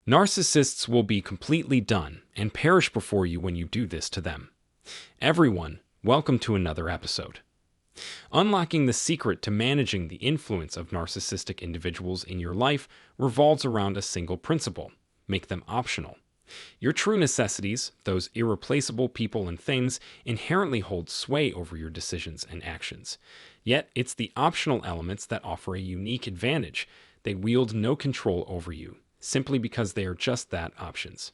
Narcissists will be completely done and perish before you when you do this to them. Everyone, welcome to another episode. Unlocking the secret to managing the influence of narcissistic individuals in your life revolves around a single principle: make them optional. Your true necessities, those irreplaceable people and things, inherently hold sway over your decisions and actions. Yet, it's the optional elements that offer a unique advantage. They wield no control over you, simply because they are just that, options.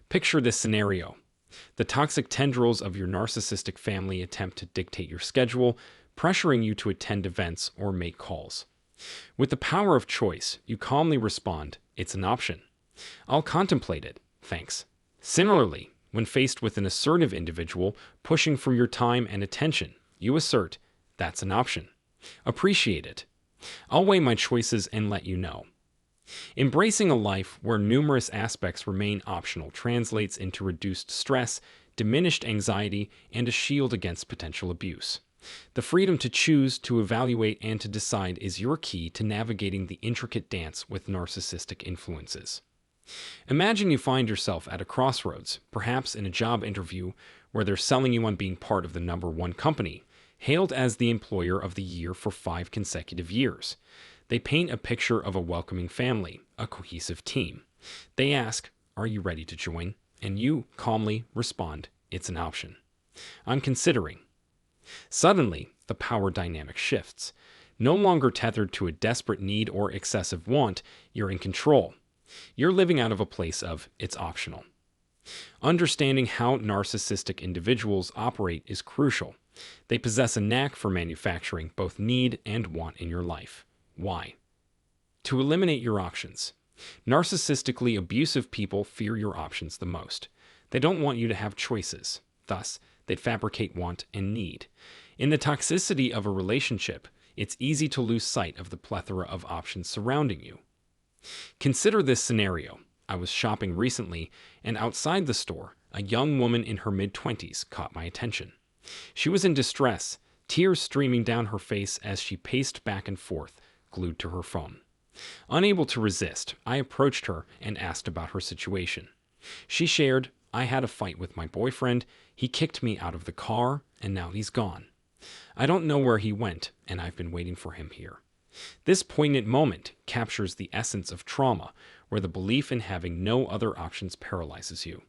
Picture this scenario. The toxic tendrils of your narcissistic family attempt to dictate your schedule, pressuring you to attend events or make calls. With the power of choice, you calmly respond, "It's an option. I'll contemplate it, thanks." Similarly, when faced with an assertive individual pushing for your time and attention, you assert, "That's an option. Appreciate it. I'll weigh my choices and let you know." Embracing a life where numerous aspects remain optional translates into reduced stress, diminished anxiety, and a shield against potential abuse. The freedom to choose, to evaluate, and to decide is your key to navigating the intricate dance with narcissistic influences. Imagine you find yourself at a crossroads, perhaps in a job interview where they're selling you on being part of the #1 company, hailed as the employer of the year for 5 consecutive years. They paint a picture of a welcoming family, a cohesive team. They ask, "Are you ready to join?" And you calmly respond, "It's an option. I'm considering." Suddenly, the power dynamic shifts. No longer tethered to a desperate need or excessive want, you're in control. You're living out of a place of, "It's optional." Understanding how narcissistic individuals operate is crucial. They possess a knack for manufacturing both need and want in your life. Why? To eliminate your options. Narcissistically abusive people fear your options the most. They don't want you to have choices. Thus, they fabricate want and need. In the toxicity of a relationship, it's easy to lose sight of the plethora of options surrounding you. Consider this scenario. I was shopping recently, and outside the store, a young woman in her mid-20s caught my attention. She was in distress, tears streaming down her face as she paced back and forth, glued to her phone. Unable to resist, I approached her and asked about her situation. She shared, "I had a fight with my boyfriend, he kicked me out of the car, and now he's gone. I don't know where he went, and I've been waiting for him here." This poignant moment captures the essence of trauma, where the belief in having no other options paralyzes you.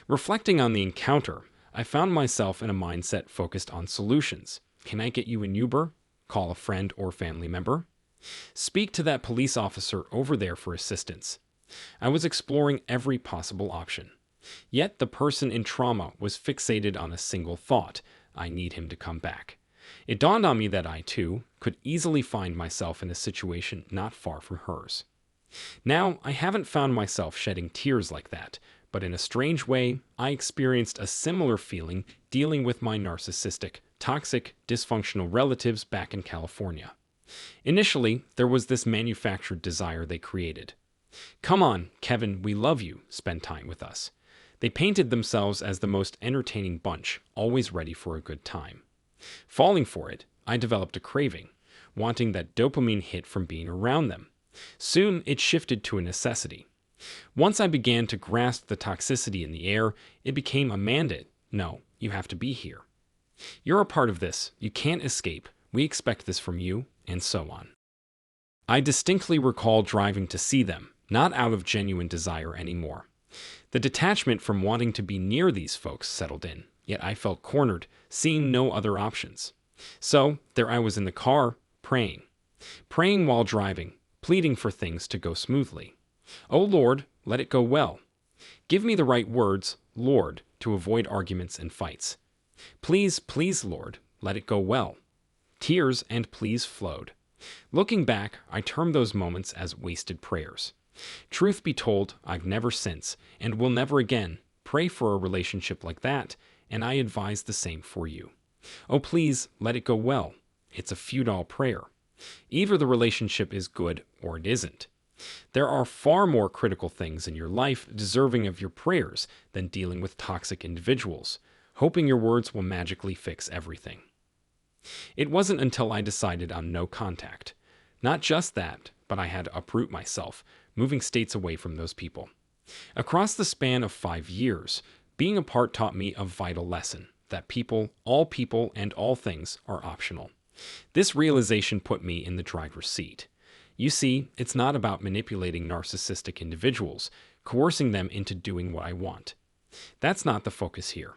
Reflecting on the encounter, I found myself in a mindset focused on solutions. Can I get you an Uber? Call a friend or family member? Speak to that police officer over there for assistance. I was exploring every possible option. Yet the person in trauma was fixated on a single thought: I need him to come back. It dawned on me that I, too, could easily find myself in a situation not far from hers. Now, I haven't found myself shedding tears like that, but in a strange way, I experienced a similar feeling dealing with my narcissistic, toxic, dysfunctional relatives back in California. Initially, there was this manufactured desire they created. "Come on, Kevin, we love you, spend time with us." They painted themselves as the most entertaining bunch, always ready for a good time. Falling for it, I developed a craving, wanting that dopamine hit from being around them. Soon, it shifted to a necessity. Once I began to grasp the toxicity in the air, it became a mandate. "No, you have to be here. You're a part of this. You can't escape. We expect this from you," and so on. I distinctly recall driving to see them, not out of genuine desire anymore. The detachment from wanting to be near these folks settled in, yet I felt cornered, seeing no other options. So, there I was in the car, praying. Praying while driving, pleading for things to go smoothly. "Oh Lord, let it go well. Give me the right words, Lord, to avoid arguments and fights. Please, please, Lord, let it go well." Tears and pleas flowed. Looking back, I term those moments as wasted prayers. Truth be told, I've never since, and will never again, pray for a relationship like that, and I advise the same for you. Oh please, let it go well. It's a futile prayer. Either the relationship is good or it isn't. There are far more critical things in your life deserving of your prayers than dealing with toxic individuals, hoping your words will magically fix everything. It wasn't until I decided on no contact. Not just that, but I had to uproot myself, moving states away from those people. Across the span of 5 years, being apart taught me a vital lesson, that people, and all things are optional. This realization put me in the driver's seat. You see, it's not about manipulating narcissistic individuals, coercing them into doing what I want. That's not the focus here.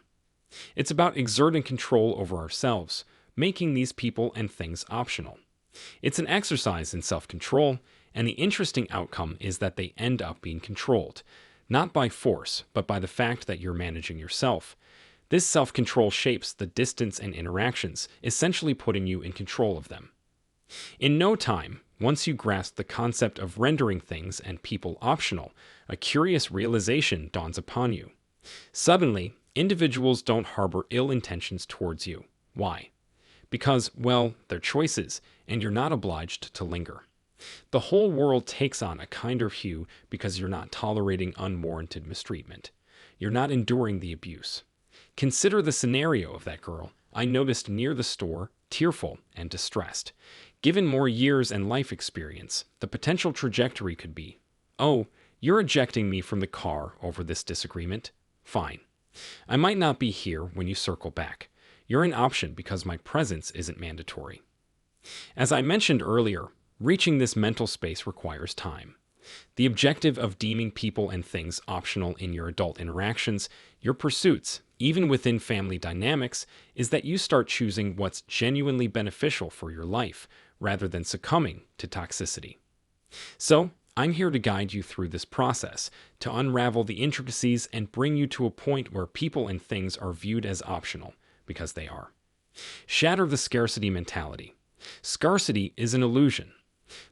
It's about exerting control over ourselves, making these people and things optional. It's an exercise in self-control, and the interesting outcome is that they end up being controlled, not by force, but by the fact that you're managing yourself. This self-control shapes the distance and interactions, essentially putting you in control of them. In no time, once you grasp the concept of rendering things and people optional, a curious realization dawns upon you. Suddenly, individuals don't harbor ill intentions towards you. Why? Because, well, they're choices, and you're not obliged to linger. The whole world takes on a kinder hue because you're not tolerating unwarranted mistreatment. You're not enduring the abuse. Consider the scenario of that girl I noticed near the store, tearful and distressed. Given more years and life experience, the potential trajectory could be, "Oh, you're ejecting me from the car over this disagreement? Fine. I might not be here when you circle back. You're an option because my presence isn't mandatory." As I mentioned earlier, reaching this mental space requires time. The objective of deeming people and things optional in your adult interactions, your pursuits, even within family dynamics, is that you start choosing what's genuinely beneficial for your life, rather than succumbing to toxicity. So, I'm here to guide you through this process, to unravel the intricacies and bring you to a point where people and things are viewed as optional, because they are. Shatter the scarcity mentality. Scarcity is an illusion.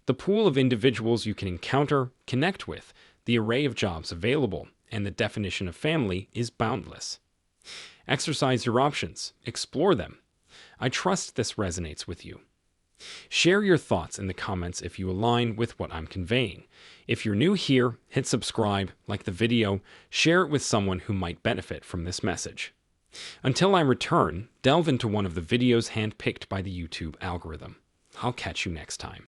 The pool of individuals you can encounter, connect with, the array of jobs available, and the definition of family is boundless. Exercise your options. Explore them. I trust this resonates with you. Share your thoughts in the comments if you align with what I'm conveying. If you're new here, hit subscribe, like the video, share it with someone who might benefit from this message. Until I return, delve into one of the videos handpicked by the YouTube algorithm. I'll catch you next time.